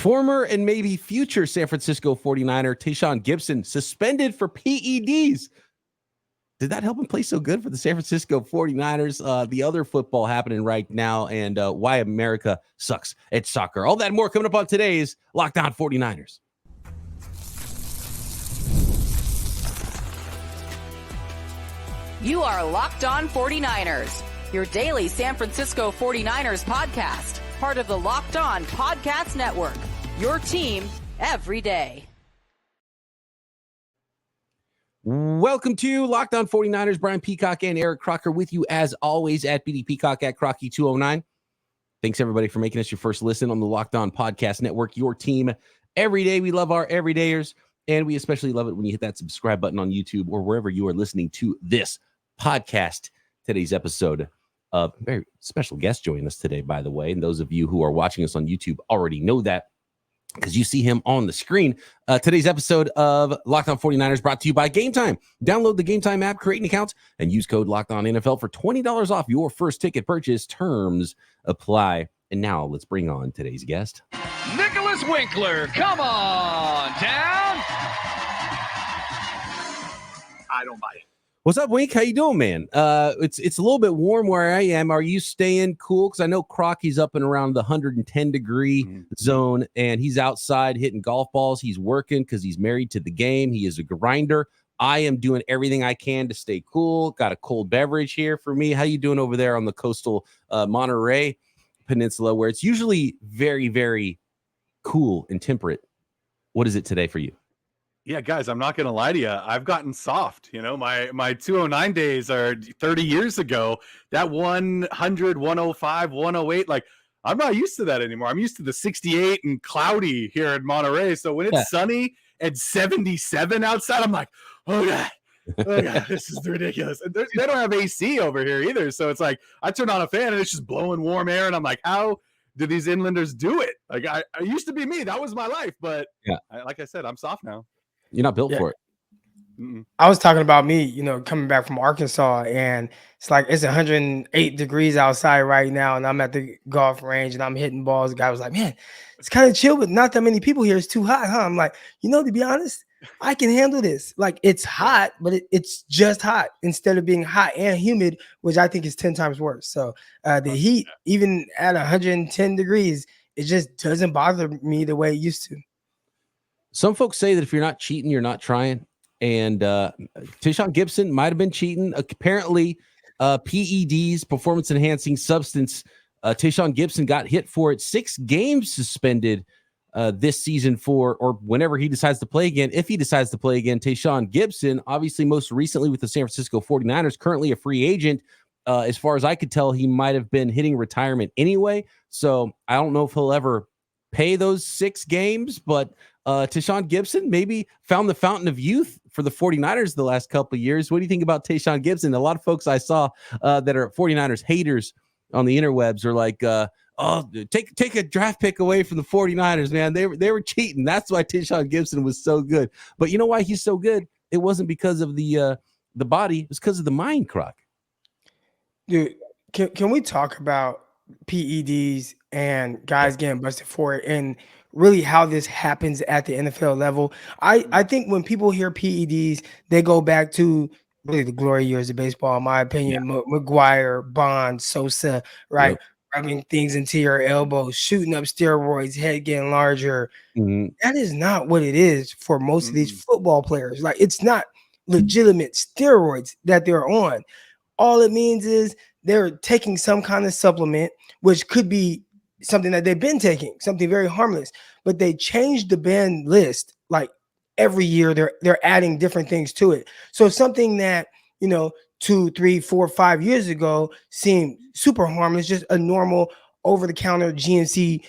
Former and maybe future San Francisco 49er Tashaun Gipson suspended for PEDs. Did that help him play so good for the San Francisco 49ers? The other football happening right now, and why America sucks at soccer. All that and more coming up on today's Locked On 49ers. You are Locked On 49ers, your daily San Francisco 49ers podcast, part of the Locked On Podcast Network, your team every day. Welcome to Locked On 49ers. Brian Peacock and Eric Crocker with you as always at BD Peacock at Crocky209. Thanks everybody for making us your first listen on the Locked On Podcast Network, your team every day. We love our everydayers, and we especially love it when you hit that subscribe button on YouTube or wherever you are listening to this podcast. Today's episode, a very special guest joining us today, by the way, and those of you who are watching us on YouTube already know that because you see him on the screen. Today's episode of Locked On 49ers brought to you by Gametime. Download the Gametime app, create an account, and use code LOCKEDONNFL for $20 off your first ticket purchase. Terms apply. And now let's bring on today's guest. Nicholas Winkler, come on down. I don't buy it. What's up, Wink? How you doing, man? It's a little bit warm where I am. Are you staying cool? Because I know Crocky's up and around the 110 degree zone, and he's outside hitting golf balls. He's working because he's married to the game. He is a grinder. I am doing everything I can to stay cool. Got a cold beverage here for me. How you doing over there on the coastal Monterey Peninsula, where it's usually very, very cool and temperate? What is it today for you? Yeah, guys, I'm not going to lie to you. I've gotten soft. You know, my 209 days are 30 years ago. That 100, 105, 108, like, I'm not used to that anymore. I'm used to the 68 and cloudy here in Monterey. So when it's sunny and 77 outside, I'm like, oh, God, this is ridiculous. And they don't have AC over here either. So it's like I turn on a fan and it's just blowing warm air. And I'm like, how do these inlanders do it? Like, I used to be me. That was my life. But like I said, I'm soft now. You're not built for it. I was talking about me, coming back from Arkansas, and it's like it's 108 degrees outside right now, and I'm at the golf range and I'm hitting balls. The guy was like, man, it's kind of chill, but not that many people here. It's too hot, huh? I'm like, to be honest, I can handle this. Like, it's hot, but it's just hot instead of being hot and humid, which I think is 10 times worse. So the heat, even at 110 degrees, it just doesn't bother me the way it used to. Some folks say that if you're not cheating, you're not trying. And Tashaun Gipson might have been cheating. Apparently, PEDs, performance-enhancing substance, Tashaun Gipson got hit for it. 6 games suspended this season for, or whenever he decides to play again, if he decides to play again. Tashaun Gipson, obviously most recently with the San Francisco 49ers, currently a free agent. As far as I could tell, he might have been hitting retirement anyway. So I don't know if he'll ever pay those 6 games, but Tashaun Gipson maybe found the fountain of youth for the 49ers the last couple of years. What do you think about Tashaun Gipson? A lot of folks I saw that are 49ers haters on the interwebs are like, take a draft pick away from the 49ers, man. They were cheating. That's why Tashaun Gipson was so good. But you know why he's so good? It wasn't because of the body. It was because of the mind, Croc. Dude, can we talk about PEDs and guys getting busted for it and really how this happens at the NFL level? I think when people hear PEDs, they go back to really the glory years of baseball, in my opinion. McGuire, Bond, Sosa, right? Yep. Rubbing things into your elbows, shooting up steroids, head getting larger. That is not what it is for most of these football players. Like, it's not legitimate steroids that they're on. All it means is they're taking some kind of supplement, which could be something that they've been taking, something very harmless, but they changed the ban list. Like, every year they're adding different things to it. So something that, 2, 3, 4, 5 years ago seemed super harmless, just a normal over-the-counter GNC,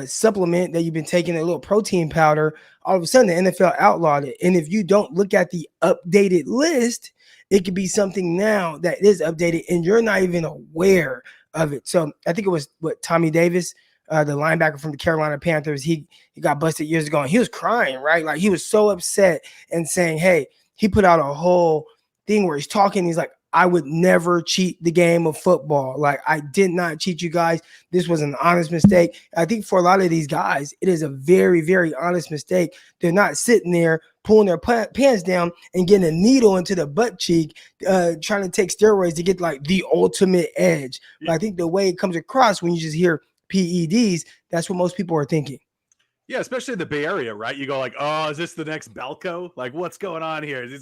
supplement that you've been taking, a little protein powder, all of a sudden the NFL outlawed it. And if you don't look at the updated list, it could be something now that is updated and you're not even aware of it. So I think it was Tommy Davis, the linebacker from the Carolina Panthers. He got busted years ago and he was crying, right? Like, he was so upset and saying, hey, he put out a whole thing where he's talking. He's like, I would never cheat the game of football. Like, I did not cheat you guys. This was an honest mistake. I think for a lot of these guys, it is a very, very honest mistake. They're not sitting there pulling their pants down and getting a needle into the butt cheek, trying to take steroids to get like the ultimate edge. But I think the way it comes across when you just hear PEDs, that's what most people are thinking. Yeah, especially in the Bay Area, right? You go like, oh, is this the next Belko? Like, what's going on here? Is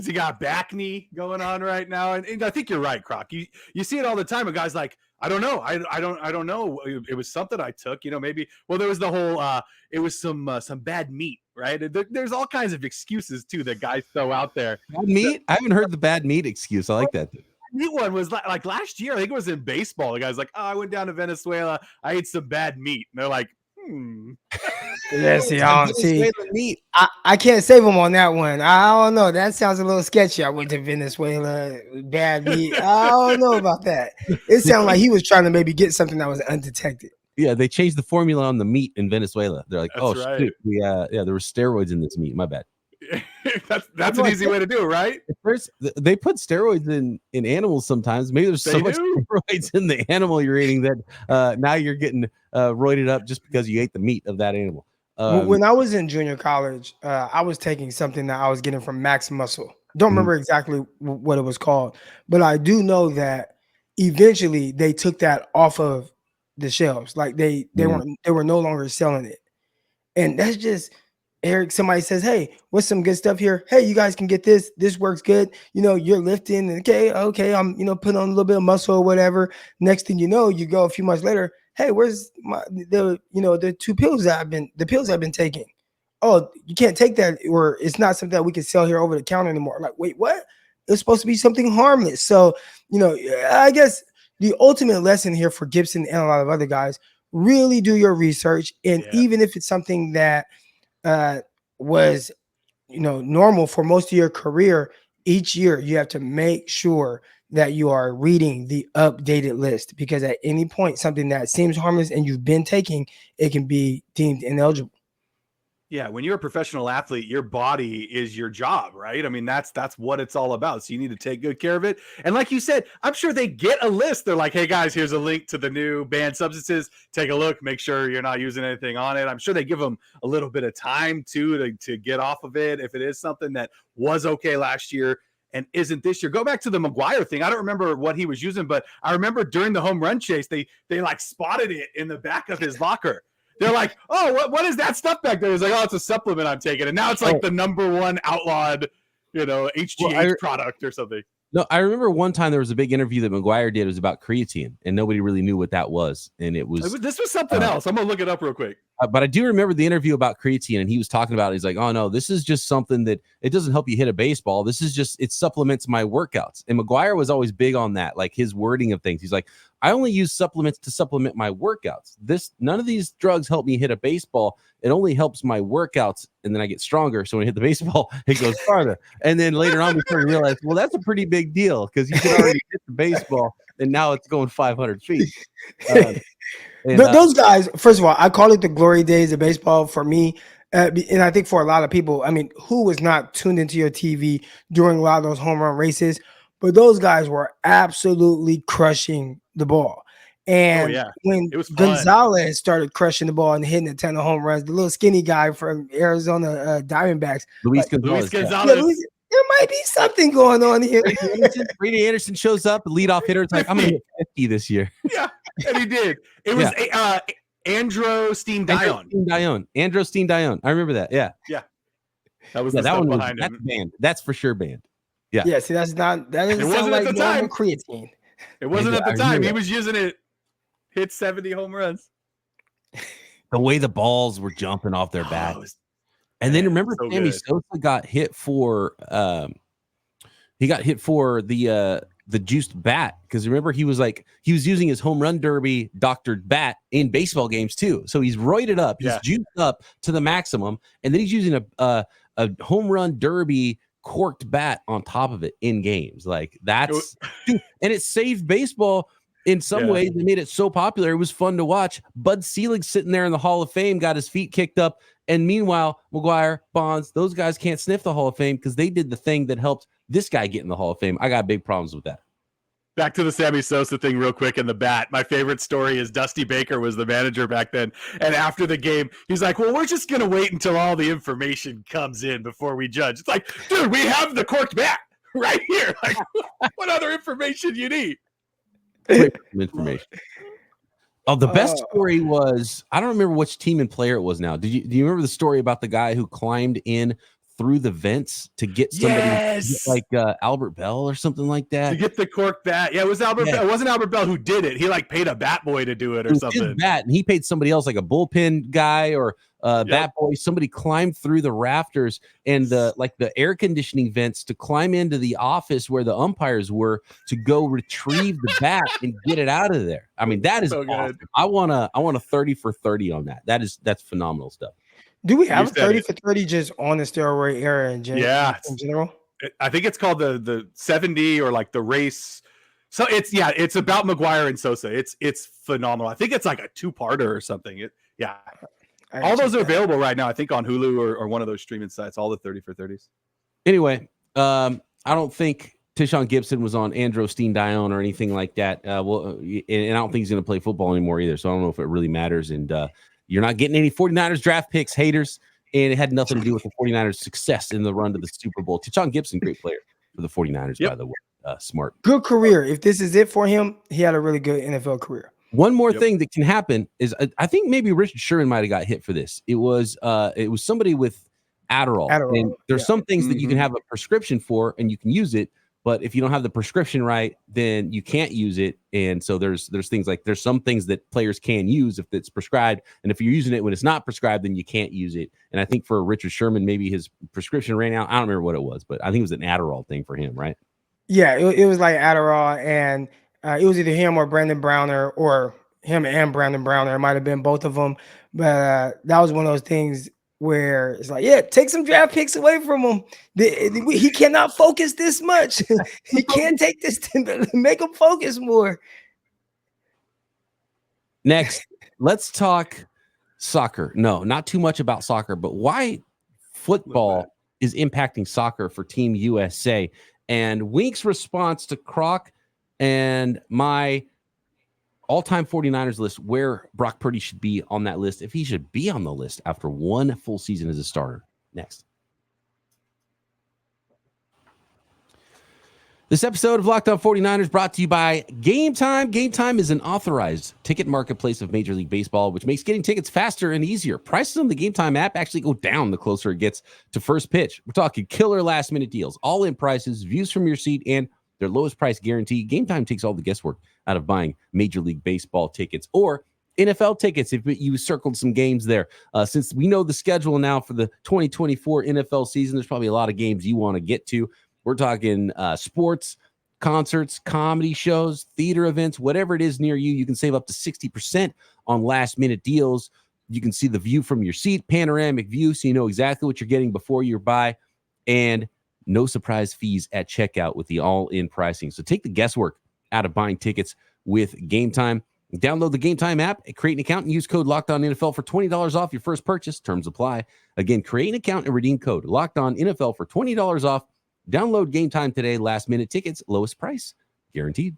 he got back knee going on right now? And I think you're right, Croc. You see it all the time. A guy's like, I don't know. I don't know. It was something I took, maybe. Well, there was the whole, it was some bad meat, right? There's all kinds of excuses too that guys throw out there. Bad meat? I haven't heard the bad meat excuse. I like that. Meat one was like last year. I think it was in baseball. The guy's like, oh, I went down to Venezuela. I ate some bad meat. And they're like, Yeah, I can't save him on that one. I don't know. That sounds a little sketchy. I went to Venezuela, bad meat. I don't know about that. It sounded like he was trying to maybe get something that was undetected. Yeah, they changed the formula on the meat in Venezuela. They're like, that's right. Shoot, there were steroids in this meat. My bad. that's an easy way to do it, right? First, they put steroids in animals sometimes. Maybe there's so much steroids in the animal you're eating that now you're getting roided up just because you ate the meat of that animal. When I was in junior college, I was taking something that I was getting from Max Muscle. Don't remember exactly what it was called, but I do know that eventually they took that off of the shelves. Like they were no longer selling it, and that's just. Eric, somebody says, hey, what's some good stuff here? Hey, you guys can get this. This works good. You're lifting. Okay, I'm, putting on a little bit of muscle or whatever. Next thing you know, you go a few months later. Hey, where's the pills I've been taking? Oh, you can't take that, or it's not something that we can sell here over the counter anymore. Like, wait, what? It's supposed to be something harmless. So, I guess the ultimate lesson here for Gipson and a lot of other guys, really do your research. And even if it's something that was normal for most of your career, each year you have to make sure that you are reading the updated list, because at any point something that seems harmless and you've been taking, it can be deemed ineligible. Yeah, when you're a professional athlete, your body is your job, right? I mean, that's what it's all about. So you need to take good care of it. And like you said, I'm sure they get a list. They're like, hey, guys, here's a link to the new banned substances. Take a look. Make sure you're not using anything on it. I'm sure they give them a little bit of time, too, to get off of it if it is something that was okay last year and isn't this year. Go back to the McGuire thing. I don't remember what he was using, but I remember during the home run chase, they like spotted it in the back of his locker. They're like, oh, what is that stuff back there? He's like, oh, it's a supplement I'm taking. And now it's like the number one outlawed, HGH product or something. No, I remember one time there was a big interview that McGuire did. It was about creatine, and nobody really knew what that was. And this was something else. I'm going to look it up real quick. But I do remember the interview about creatine, and he was talking about it. He's like, oh, no, this is just something that it doesn't help you hit a baseball. This is just, it supplements my workouts. And McGuire was always big on that, like his wording of things. He's like, I only use supplements to supplement my workouts. None of these drugs help me hit a baseball. It only helps my workouts, and then I get stronger. So when I hit the baseball, it goes farther. And then later on, we started to realize, well, that's a pretty big deal, because you can already hit the baseball, and now it's going 500 feet. Those guys, first of all, I call it the glory days of baseball for me. And I think for a lot of people, I mean, who was not tuned into your TV during a lot of those home run races? But those guys were absolutely crushing the ball. And when Gonzalez started crushing the ball and hitting a ton of home runs, the little skinny guy from Arizona Diamondbacks, Luis Gonzalez. There might be something going on here. Brady Anderson shows up, leadoff hitter. It's like, I'm going to hit 50 this year. Yeah, and he did. It was Androstene Dion. Androstene Dion. I remember that. Yeah. Yeah. That was the stuff behind him. That's banned. That's for sure banned. Yeah. Yeah. See, that doesn't sound like normal creatine. It wasn't at the time. He was using it. Hit 70 home runs. The way the balls were jumping off their bat. And then remember, Sammy Sosa got hit for the juiced bat, because remember he was using his home run derby doctored bat in baseball games too. So he's roided up, he's juiced up to the maximum, and then he's using a home run derby corked bat on top of it in games. Like that's and it saved baseball. In some ways, they made it so popular. It was fun to watch. Bud Selig sitting there in the Hall of Fame, got his feet kicked up, And meanwhile, McGuire, Bonds, those guys can't sniff the Hall of Fame because they did the thing that helped this guy get in the Hall of Fame. I got big problems with that. Back to the Sammy Sosa thing real quick in the bat. My favorite story is Dusty Baker was the manager back then. And after the game, he's like, well, we're just going to wait until all the information comes in before we judge. It's like, dude, we have the corked bat right here. Like, what other information you need? Information. Oh, the best story was, I don't remember which team and player it was now. Do you remember the story about the guy who climbed in through the vents to get somebody like Albert Bell or something like that? To get the cork bat. Yeah, it was Albert Bell. It wasn't Albert Bell who did it. He like paid a bat boy to do it or something. Bat, and he paid somebody else, like a bullpen guy or bat boy. Somebody climbed through the rafters and the air conditioning vents to climb into the office where the umpires were to go retrieve the bat and get it out of there. I mean, that is so awesome. Good. I want a 30 for 30 on that. That's phenomenal stuff. Do we have a 30 for 30 just on the steroid era in general? I think it's called the 70 or like the race. So it's about McGuire and Sosa. It's phenomenal. I think it's like a 2-parter or something. All those are available right now, I think, on Hulu or one of those streaming sites, all the 30 for 30s. Anyway, I don't think Tashaun Gipson was on Androsten Dione or anything like that. And I don't think he's going to play football anymore either. So I don't know if it really matters. And you're not getting any 49ers draft picks, haters. And it had nothing to do with the 49ers' success in the run to the Super Bowl. Tashaun Gipson, great player for the 49ers, by the way. Smart. Good career. If this is it for him, he had a really good NFL career. One more thing that can happen is I think maybe Richard Sherman might have got hit for this. It was somebody with Adderall. And there's some things that you can have a prescription for and you can use it. But if you don't have the prescription right, then you can't use it. And so there's things like there's some things that players can use if it's prescribed. And if you're using it when it's not prescribed, then you can't use it. And I think for Richard Sherman, maybe his prescription ran out. I don't remember what it was, but I think it was an Adderall thing for him, right? Yeah, it was like Adderall, and it was either him or Brandon Browner, or him and Brandon Browner. It might have been both of them. But that was one of those things where it's like, yeah, take some draft picks away from him. He cannot focus this much. He can't take this to make him focus more. Next, let's talk soccer. No, not too much about soccer, but why football is impacting soccer for Team USA. And Wink's response to Croc and my all-time 49ers list, where Brock Purdy should be on that list, if he should be on the list after one full season as a starter. Next. This episode of Locked On 49ers brought to you by Gametime. Gametime is an authorized ticket marketplace of Major League Baseball, which makes getting tickets faster and easier. Prices on the Gametime app actually go down the closer it gets to first pitch. We're talking killer last-minute deals, all-in prices, views from your seat, and their lowest price guarantee. Gametime takes all the guesswork out of buying Major League Baseball tickets or NFL tickets if you circled some games there. Since we know the schedule now for the 2024 NFL season, there's probably a lot of games you want to get to. We're talking sports, concerts, comedy shows, theater events, whatever it is near you. You can save up to 60% on last-minute deals. You can see the view from your seat, panoramic view, so you know exactly what you're getting before you buy, and no surprise fees at checkout with the all-in pricing. So take the guesswork out of buying tickets with Gametime. Download the Gametime app, create an account, and use code LOCKEDONNFL for $20 off your first purchase. Terms apply. Again, create an account and redeem code LOCKEDONNFL for $20 off. Download Gametime today. Last-minute tickets, lowest price, guaranteed.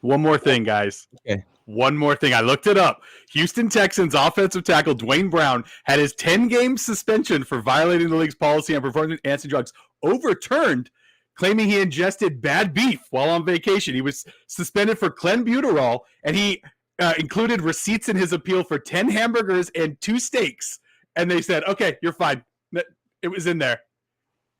One more thing, guys. Okay. One more thing. I looked it up. Houston Texans offensive tackle Dwayne Brown had his 10-game suspension for violating the league's policy on performance-enhancing drugs overturned, claiming he ingested bad beef while on vacation. He was suspended for clenbuterol, and he included receipts in his appeal for 10 hamburgers and 2 steaks. And they said, okay, you're fine. It was in there.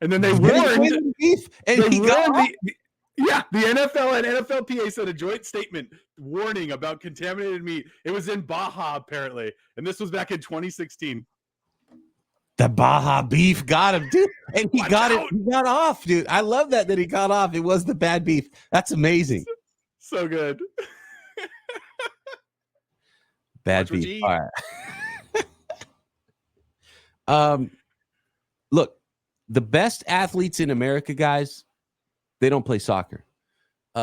And then they warned beef, and he got the NFL and NFLPA sent a joint statement warning about contaminated meat. It was in Baja, apparently. And this was back in 2016. The Baja beef got him, dude. And he got off, dude. I love that he got off. It was the bad beef. That's amazing. So good. Bad beef. All right. Look, the best athletes in America, guys, they don't play soccer.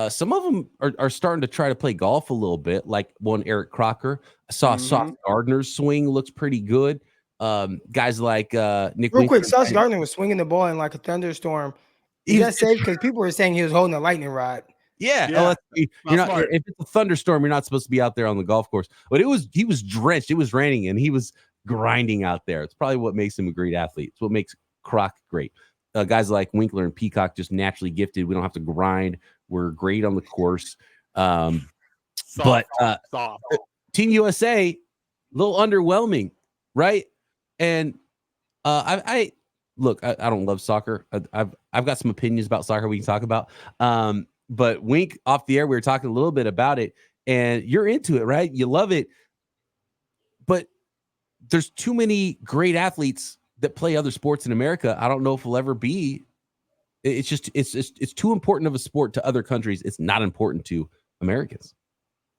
Some of them are starting to try to play golf a little bit, like one Eric Crocker. I saw Sauce Gardner's swing looks pretty good. Guys like Nick. Real quick, Winkler, Sauce Gardner was swinging the ball in like a thunderstorm. Is that safe? Because people were saying he was holding a lightning rod. Yeah. You're not if it's a thunderstorm, you're not supposed to be out there on the golf course. But he was drenched. It was raining, and he was grinding out there. It's probably what makes him a great athlete. It's what makes Croc great. Guys like Winkler and Peacock just naturally gifted. We don't have to grind. We're great on the course. But Team USA, a little underwhelming, right? And I don't love soccer. I've got some opinions about soccer we can talk about. But Wink, off the air, we were talking a little bit about it, and you're into it, right? You love it. But there's too many great athletes that play other sports in America. I don't know if we'll ever be. It's just it's too important of a sport to other countries. It's not important to Americans.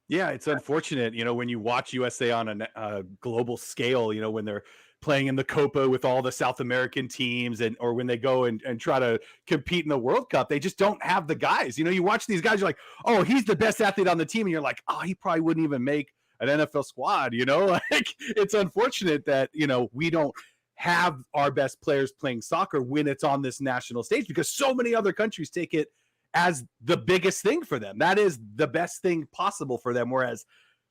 Yeah, it's unfortunate, when you watch USA on a global scale, when they're playing in the Copa with all the South American teams, or when they go and try to compete in the World Cup, they just don't have the guys. You watch these guys, you're like, oh, he's the best athlete on the team, and you're like, oh, he probably wouldn't even make an NFL squad. Like, it's unfortunate that we don't have our best players playing soccer when it's on this national stage, because so many other countries take it as the biggest thing for them. That is the best thing possible for them. Whereas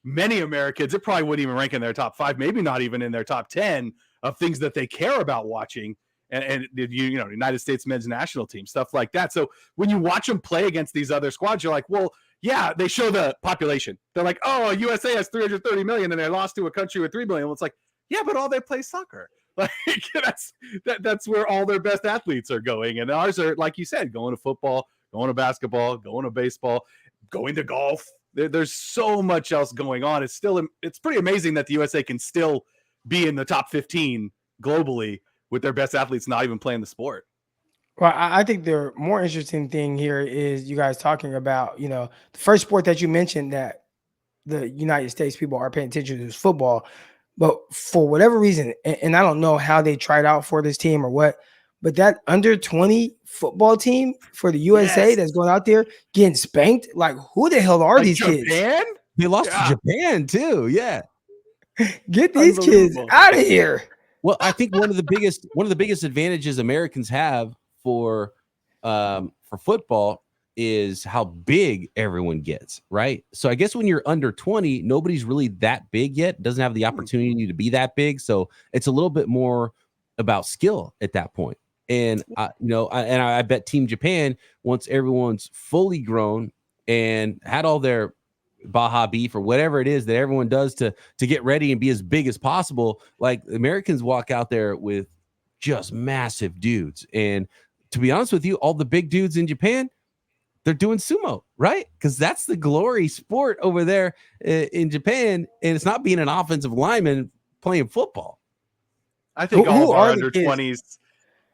many Americans, it probably wouldn't even rank in their top 5, maybe not even in their top 10 of things that they care about watching. And United States men's national team, stuff like that. So when you watch them play against these other squads, you're like, well, yeah, they show the population. They're like, oh, USA has 330 million and they lost to a country with 3 million. Well, it's like, yeah, but all they play soccer. Like that's where all their best athletes are going. And ours are, like you said, going to football, going to basketball, going to baseball, going to golf. There's so much else going on. It's pretty amazing that the USA can still be in the top 15 globally with their best athletes not even playing the sport. Well, I think the more interesting thing here is you guys talking about, the first sport that you mentioned that the United States people are paying attention to is football. But for whatever reason, and I don't know how they tried out for this team or what, but that under 20 football team for the USA that's going out there getting spanked, like who the hell are these kids? They lost to Japan too. Yeah. Get these kids out of here. Well, I think one of the biggest advantages Americans have for football is how big everyone gets, right? So I guess when you're under 20, nobody's really that big yet, doesn't have the opportunity to be that big. So it's a little bit more about skill at that point. And I bet Team Japan, once everyone's fully grown and had all their Baja beef or whatever it is that everyone does to get ready and be as big as possible, like Americans walk out there with just massive dudes. And to be honest with you, all the big dudes in Japan, they're doing sumo, right? Because that's the glory sport over there in Japan, and it's not being an offensive lineman playing football. I think all of our under 20s.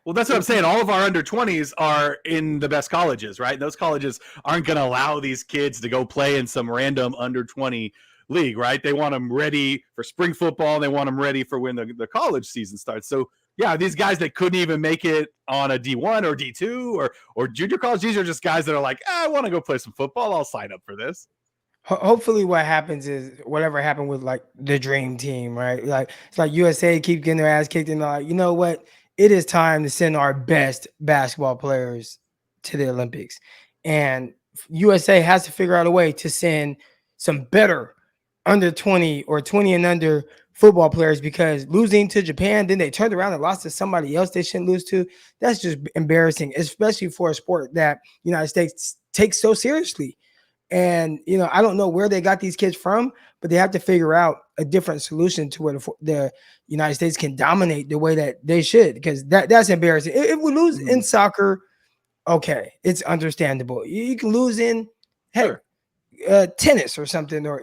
Well, that's what I'm saying. All of our under 20s are in the best colleges, right? Those colleges aren't going to allow these kids to go play in some random under 20 league, right? They want them ready for spring football. And they want them ready for when the college season starts. So, yeah, these guys that couldn't even make it on a D1 or D2 or junior college, these are just guys that are like, I want to go play some football. I'll sign up for this. Hopefully what happens is whatever happened with like the dream team, right? Like it's like USA keep getting their ass kicked and they're like, you know what? It is time to send our best basketball players to the Olympics. And USA has to figure out a way to send some better under 20 or 20 and under football players, because losing to Japan, then they turned around and lost to somebody else they shouldn't lose to. That's just embarrassing, especially for a sport that the United States takes so seriously. And, I don't know where they got these kids from, but they have to figure out a different solution to where the United States can dominate the way that they should, because that's embarrassing. If we lose in soccer, okay, it's understandable. You can lose in, tennis or something, or,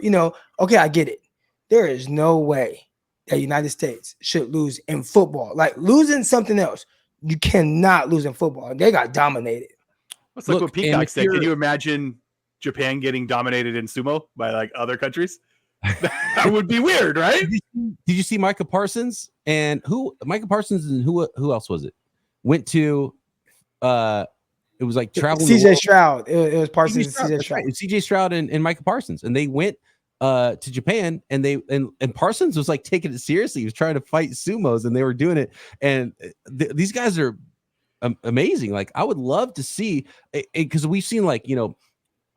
okay, I get it. There is no way that United States should lose in football. Like losing something else, you cannot lose in football. They got dominated. It's like what Peacock said. Can you imagine Japan getting dominated in sumo by like other countries? That would be weird, right? Did you see Micah Parsons and who else was it? Went to It was like traveling. CJ Stroud. It was Parsons Stroud, and CJ Stroud. right. CJ Stroud and Micah Parsons, and they went to Japan, and Parsons was like taking it seriously. He was trying to fight sumos, and they were doing it. And these guys are amazing. Like, I would love to see, because we've seen, like,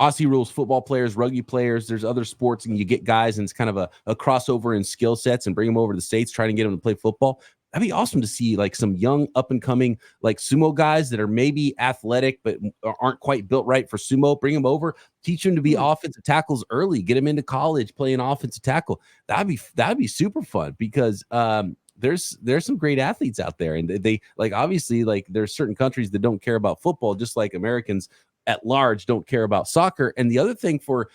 Aussie rules football players, rugby players. There's other sports, and you get guys, and it's kind of a crossover in skill sets, and bring them over to the States, trying to get them to play football. That'd be awesome to see, like, some young up and coming, like, sumo guys that are maybe athletic but aren't quite built right for sumo. Bring them over, teach them to be offensive tackles early, get them into college playing offensive tackle. That'd be super fun, because there's some great athletes out there, and they like, obviously, like, there's certain countries that don't care about football, just like Americans at large don't care about soccer. And the other thing, for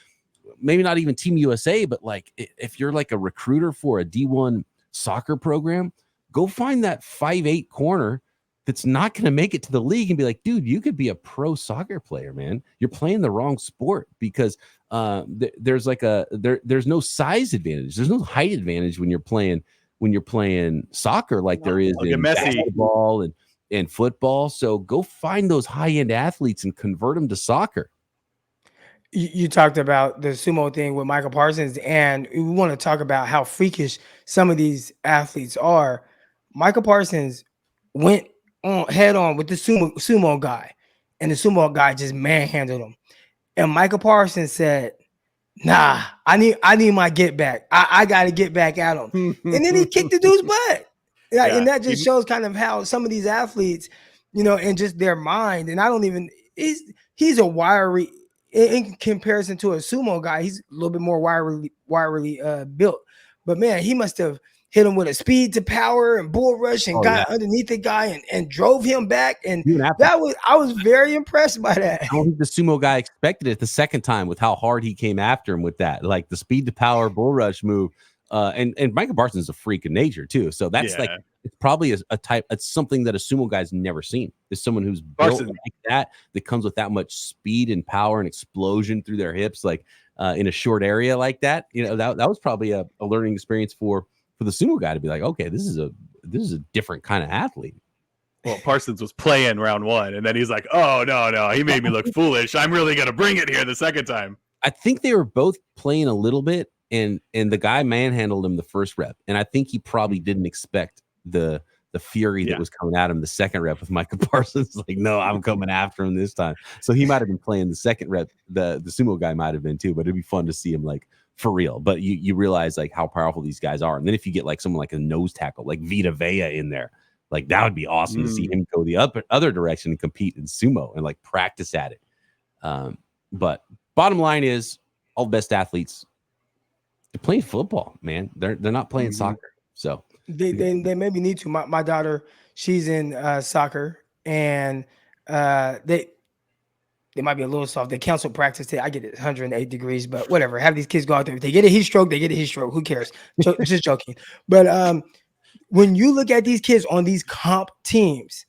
maybe not even Team USA, but like, if you're like a recruiter for a D1 soccer program, go find that 5'8" corner that's not going to make it to the league, and be like, dude, you could be a pro soccer player, man. You're playing the wrong sport, because there's no size advantage. There's no height advantage when you're playing soccer, like there is in basketball and football. So go find those high-end athletes and convert them to soccer. You talked about the sumo thing with Michael Parsons, and we want to talk about how freakish some of these athletes are. Michael Parsons went head on with the sumo guy, and the sumo guy just manhandled him. And Michael Parsons said, "Nah, I need my get back. I got to get back at him." And then he kicked the dude's butt. Yeah, and that just shows kind of how some of these athletes, and just their mind. And I don't even, he's a wiry, in comparison to a sumo guy, he's a little bit more wirily built. But man, he must have hit him with a speed to power and bull rush, and got underneath the guy and drove him back. And I was very impressed by that. I don't think the sumo guy expected it the second time, with how hard he came after him with that, like the speed to power bull rush move. And Michael Parsons is a freak of nature too. So that's like, it's probably a type, it's something that a sumo guy's never seen. Is someone who's built like that comes with that much speed and power and explosion through their hips, like in a short area like that. That was probably a learning experience for the sumo guy to be like, okay, this is a different kind of athlete. Well, Parsons was playing round one, and then he's like, oh, no, he made me look foolish. I'm really going to bring it here the second time. I think they were both playing a little bit, and the guy manhandled him the first rep. And I think he probably didn't expect the fury that was coming at him the second rep with Michael Parsons. Like, no, I'm coming after him this time. So he might have been playing the second rep. The sumo guy might have been too, but it'd be fun to see him, like, for real. But you realize, like, how powerful these guys are. And then if you get like someone like a nose tackle, like Vita Vea in there, like, that would be awesome to see him go the other direction and compete in sumo and like practice at it. But bottom line is, all the best athletes, they're playing football, man. They're not playing soccer. So they maybe need to. My daughter, she's in soccer, and they might be a little soft. They cancel practice today. I get it, 108 degrees, but whatever. Have these kids go out there. If they get a heat stroke, they get a heat stroke. Who cares? Just joking. But when you look at these kids on these comp teams,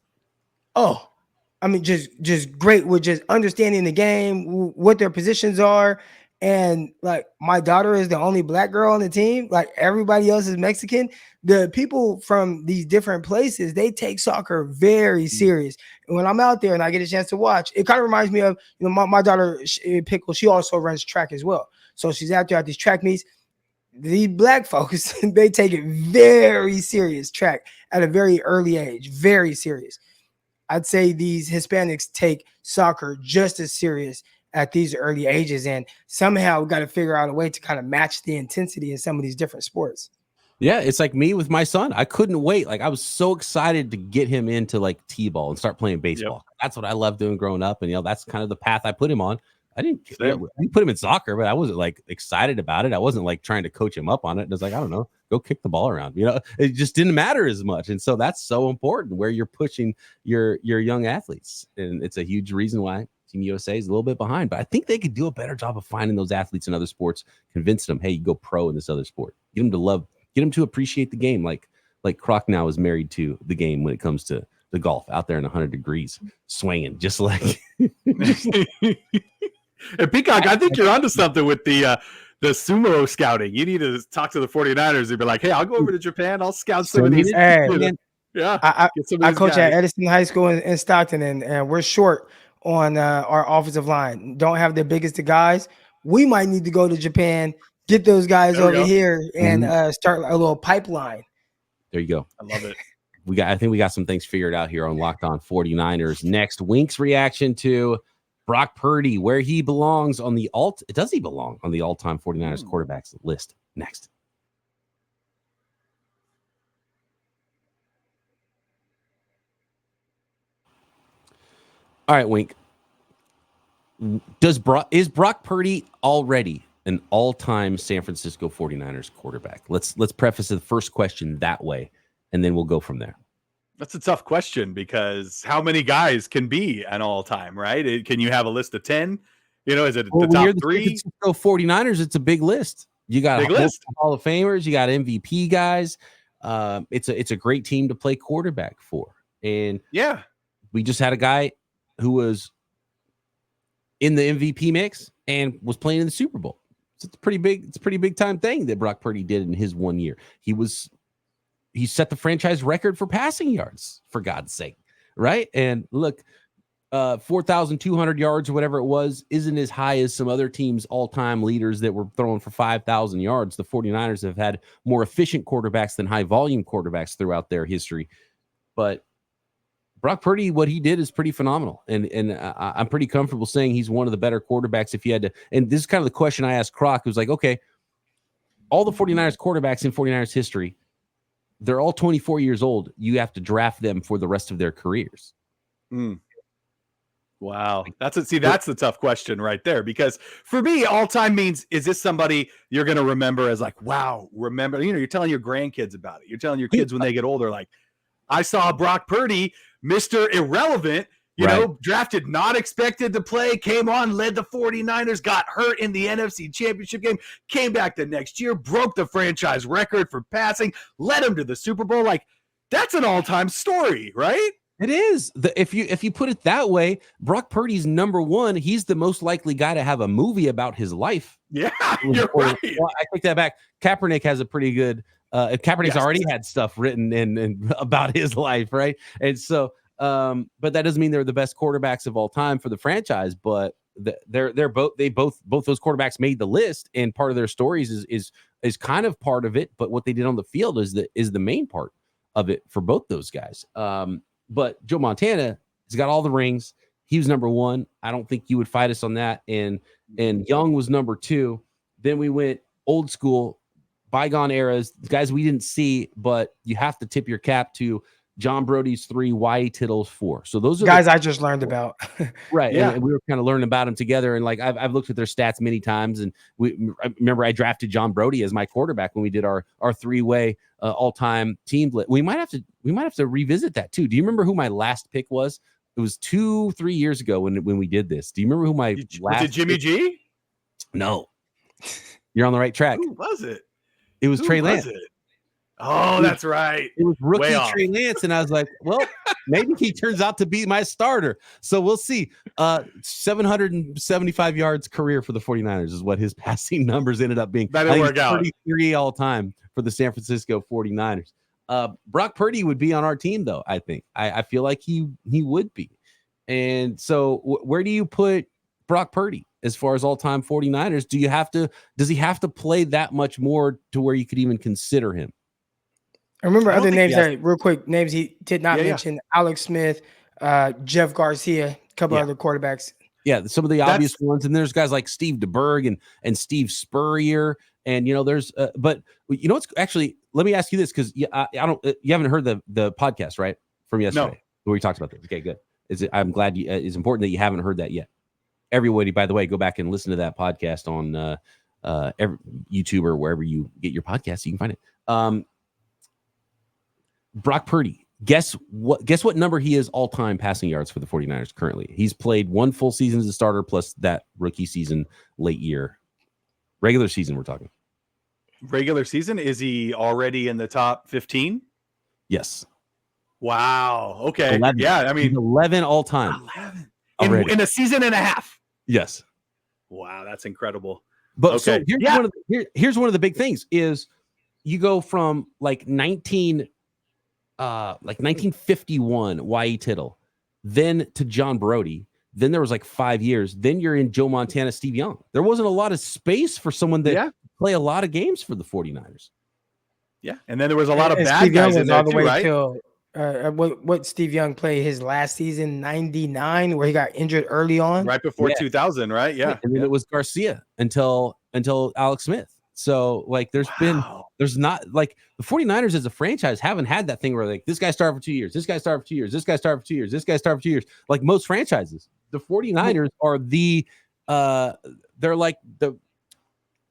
just great with just understanding the game, what their positions are. And like, my daughter is the only black girl on the team. Like, everybody else is Mexican. The people from these different places, they take soccer very serious. And when I'm out there and I get a chance to watch, it kind of reminds me of, my daughter, Pickle, she also runs track as well. So she's out there at these track meets. The black folks, they take it very serious, track at a very early age, very serious. I'd say these Hispanics take soccer just as serious at these early ages, and somehow we got to figure out a way to kind of match the intensity in some of these different sports. Yeah, it's like me with my son. I couldn't wait. Like, I was so excited to get him into like t-ball and start playing baseball. Yep. That's what I loved doing growing up, and that's kind of the path I put him on. I didn't put him in soccer, but I wasn't like excited about it. I wasn't like trying to coach him up on it. It was like, I don't know, go kick the ball around. It just didn't matter as much. And so that's so important, where you're pushing your young athletes. And it's a huge reason why Team USA is a little bit behind. But I think they could do a better job of finding those athletes in other sports, convincing them, hey, you go pro in this other sport. Get them to appreciate the game. Like Croc now is married to the game when it comes to the golf, out there in 100 degrees, swinging, just like. And Peacock, I think you're onto something with the sumo scouting. You need to talk to the 49ers and be like, hey, I'll go over to Japan. I'll scout some of these. I coach at Edison High School in Stockton, and we're short on our offensive line. Don't have the biggest of guys. We might need to go to Japan, get those guys over here, and start a little pipeline. There you go. I love it. I think we got some things figured out here on Locked On 49ers. Next, Wink's reaction to Brock Purdy, where he belongs on the does he belong on the all-time 49ers quarterbacks list? Next. All right, Wink. Is Brock Purdy already an all-time San Francisco 49ers quarterback? Let's preface the first question that way, and then we'll go from there. That's a tough question because how many guys can be an all-time, right? Can you have a list of 10? Is it the top 3? San Francisco 49ers, it's a big list. You got big list. Hall of Famers, you got MVP guys. It's a great team to play quarterback for. And yeah, we just had a guy who was in the MVP mix and was playing in the Super Bowl. So it's a pretty big time thing that Brock Purdy did in his 1 year. He set the franchise record for passing yards, for God's sake, right? And look, 4,200 yards or whatever it was isn't as high as some other teams' all-time leaders that were throwing for 5,000 yards. The 49ers have had more efficient quarterbacks than high-volume quarterbacks throughout their history. But Brock Purdy, what he did is pretty phenomenal. And I'm pretty comfortable saying he's one of the better quarterbacks if you had to. And this is kind of the question I asked Croc, who's like, okay, all the 49ers quarterbacks in 49ers history, they're all 24 years old. You have to draft them for the rest of their careers. Wow. That's the tough question right there, because for me, all time means, is this somebody you're going to remember as like, wow, remember, you're telling your grandkids about it. You're telling your kids when they get older, like, I saw Brock Purdy, Mr. Irrelevant, drafted, not expected to play, came on, led the 49ers, got hurt in the NFC Championship game, came back the next year, broke the franchise record for passing, led him to the Super Bowl. Like, that's an all-time story, right? It is. If you put it that way, Brock Purdy's number one. He's the most likely guy to have a movie about his life. Yeah, you're right. Well, I take that back. Kaepernick has a pretty good Kaepernick's already had stuff written in about his life, right? And so, but that doesn't mean they're the best quarterbacks of all time for the franchise. But they're both those quarterbacks made the list, and part of their stories is kind of part of it. But what they did on the field is the main part of it for both those guys. But Joe Montana has got all the rings. He was number one. I don't think you would fight us on that. And Young was number two. Then we went old school, bygone eras, guys we didn't see, but you have to tip your cap to John Brody's 3, Y.E. Tittle's 4. So those are guys I just learned about. Right. Yeah. And we were kind of learning about them together. And like I've looked at their stats many times. And I remember I drafted John Brody as my quarterback when we did our 3-way all-time team. We might have to revisit that too. Do you remember who my last pick was? It was 2-3 years ago when we did this. Do you remember who my last? Was it Jimmy G? No. You're on the right track. Who was it? It was Trey Lance. Oh, that's right. It was rookie Trey Lance, and I was like, well, maybe he turns out to be my starter. So we'll see. 775 yards career for the 49ers is what his passing numbers ended up being. That didn't work out. 33 all time for the San Francisco 49ers. Brock Purdy would be on our team, though, I think. I feel like he would be. And so where do you put Brock Purdy as far as all-time 49ers? Does he have to play that much more to where you could even consider him? I remember other names, real quick, names he did not mention: Alex Smith, Jeff Garcia, a couple other quarterbacks. Yeah, some of the obvious ones. And there's guys like Steve DeBerg and Steve Spurrier. And, there's but, it's actually, let me ask you this, because you haven't heard the podcast, right, from yesterday? No. Where we talked about this. Okay, good. I'm glad it's important that you haven't heard that yet. Everybody, by the way, go back and listen to that podcast on YouTube or wherever you get your podcasts. You can find it. Brock Purdy, guess what number he is all-time passing yards for the 49ers currently? He's played one full season as a starter plus that rookie season late year. Regular season, we're talking. Regular season, is he already in the top 15? Yes. Wow. Okay. 11. Yeah, I mean, he's 11 all-time. 11 in a season and a half. Yes. Wow, that's incredible. But so here's one of the big things is you go from like 1951 Y.E. Tittle, then to John Brody, Then there was like 5 years. Then you're in Joe Montana, Steve Young. There wasn't a lot of space for someone that play a lot of games for the 49ers. Yeah. And then there was a lot of bad Steve guys Young in there all the too, way right? till what Steve Young played his last season, 99, where he got injured early on. Right before 2000, right? Yeah. And then it was Garcia until Alex Smith. So like there's not like the 49ers as a franchise haven't had that thing where like this guy started for 2 years, this guy started for 2 years, this guy started for 2 years, this guy started for 2 years. Like most franchises, the 49ers are they're like the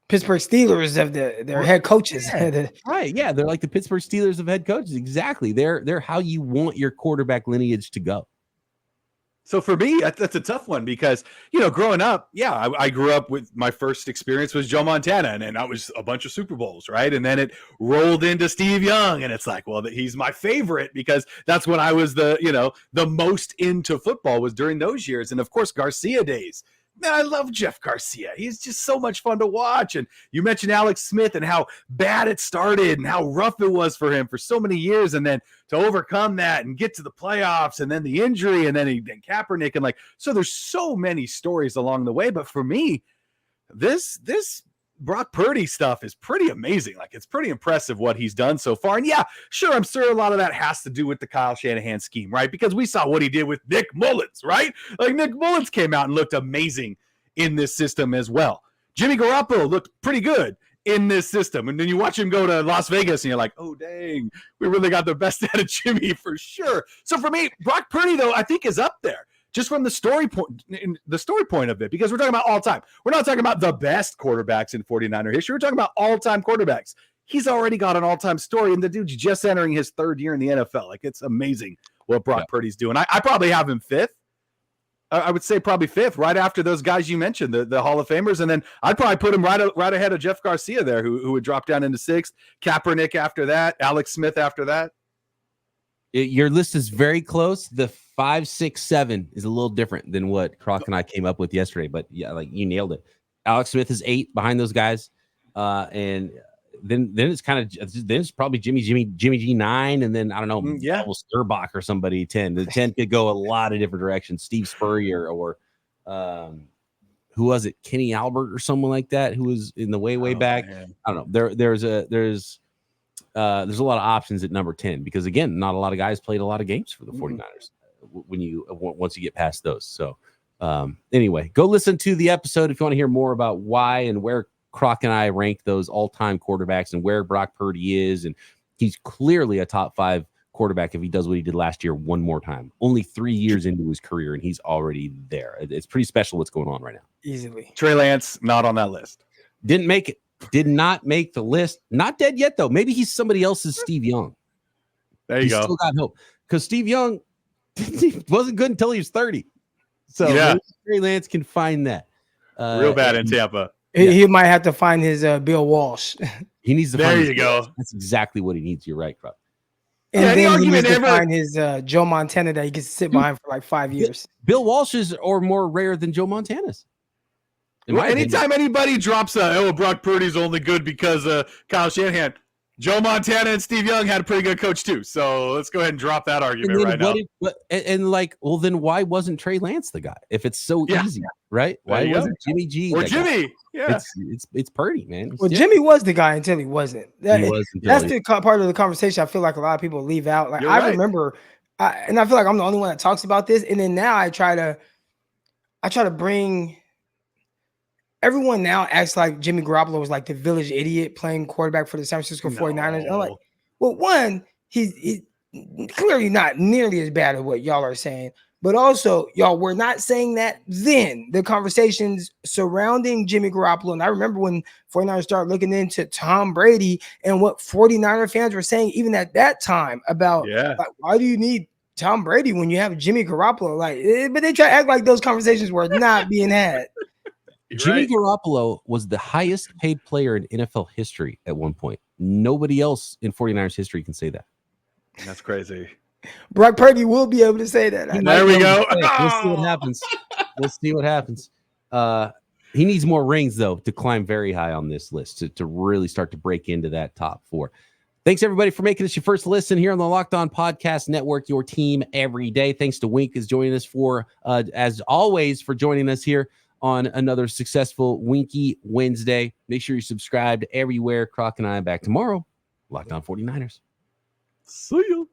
Pittsburgh Steelers of their head coaches. Right. Yeah. They're like the Pittsburgh Steelers of head coaches. Exactly. They're how you want your quarterback lineage to go. So for me, that's a tough one because, growing up, I grew up with my first experience was Joe Montana, and that was a bunch of Super Bowls, right? And then it rolled into Steve Young, and it's like, well, he's my favorite because that's when I was the most into football was during those years. And of course, Garcia days. Man, I love Jeff Garcia. He's just so much fun to watch. And you mentioned Alex Smith and how bad it started and how rough it was for him for so many years. And then to overcome that and get to the playoffs and then the injury and then Kaepernick. And so there's so many stories along the way. But for me, this Brock Purdy stuff is pretty amazing. Like it's pretty impressive what he's done so far. And sure, I'm sure a lot of that has to do with the Kyle Shanahan scheme, right? Because we saw what he did with Nick Mullins, right? Like Nick Mullins came out and looked amazing in this system as well. Jimmy Garoppolo looked pretty good in this system. And then you watch him go to Las Vegas and you're like, oh, dang, we really got the best out of Jimmy for sure. So for me, Brock Purdy, though, I think is up there. Just from the story point of it, because we're talking about all time. We're not talking about the best quarterbacks in 49er history. We're talking about all-time quarterbacks. He's already got an all-time story, and the dude's just entering his third year in the NFL. Like, it's amazing what Brock Purdy's doing. I probably have him fifth. I would say probably fifth, right after those guys you mentioned, the Hall of Famers, and then I'd probably put him right ahead of Jeff Garcia there, who would drop down into sixth. Kaepernick after that. Alex Smith after that. Your list is very close. The 5, 6, 7 is a little different than what Croc and I came up with yesterday, but yeah, like you nailed it. Alex Smith is 8 behind those guys, and then it's it's probably Jimmy G 9, and then I don't know, Sturbach or somebody 10. The 10 could go a lot of different directions. Steve Spurrier or who was it? Kenny Albert or someone like that who was in the way back. Man. I don't know. There's a lot of options at number 10 because again, not a lot of guys played a lot of games for the 49ers once you get past those. So anyway, go listen to the episode if you want to hear more about why and where Croc and I rank those all-time quarterbacks and where Brock Purdy is. And he's clearly a top 5 quarterback if he does what he did last year one more time. Only 3 years into his career and he's already there. It's pretty special what's going on right now. Easily. Trey Lance, not on that list. Didn't make it. Did not make the list. Not dead yet, though. Maybe he's somebody else's Steve Young. There you go. Still got hope. Because Steve Young wasn't good until he was 30. So Trey Lance can find that. Real bad in Tampa. He might have to find his Bill Walsh. He needs to find his you go. Walsh. That's exactly what he needs. You're right, Croc. And then he needs to find his Joe Montana that he gets to sit behind for like 5 years. Bill Walsh's are more rare than Joe Montana's. Anytime anybody drops Brock Purdy's only good because Kyle Shanahan, Joe Montana and Steve Young had a pretty good coach too. So let's go ahead and drop that argument right now. Then why wasn't Trey Lance the guy? If it's so easy, right? Why wasn't Jimmy G or Jimmy? Guy? Yeah, it's Purdy, man. Jimmy was the guy until he wasn't. That's the part of the conversation I feel like a lot of people leave out. Like I remember, and I feel like I'm the only one that talks about this. And then now I try to bring. Everyone now acts like Jimmy Garoppolo was like the village idiot playing quarterback for the San Francisco 49ers. I'm like, well, one, he's clearly not nearly as bad as what y'all are saying. But also, y'all were not saying that then. The conversations surrounding Jimmy Garoppolo, and I remember when 49ers started looking into Tom Brady and what 49er fans were saying even at that time about like, why do you need Tom Brady when you have Jimmy Garoppolo? Like, but they try to act like those conversations were not being had. Jimmy Garoppolo was the highest paid player in NFL history at one point. Nobody else in 49ers history can say that. That's crazy. Brock Purdy will be able to say that. There we go. We'll see what happens. He needs more rings, though, to climb very high on this list to really start to break into that top 4. Thanks, everybody, for making this your first listen here on the Locked On Podcast Network, your team every day. Thanks to Wink is joining us as always, for joining us here on another successful Winky Wednesday. Make sure you subscribe everywhere. Croc and I are back tomorrow. Locked On 49ers. See you.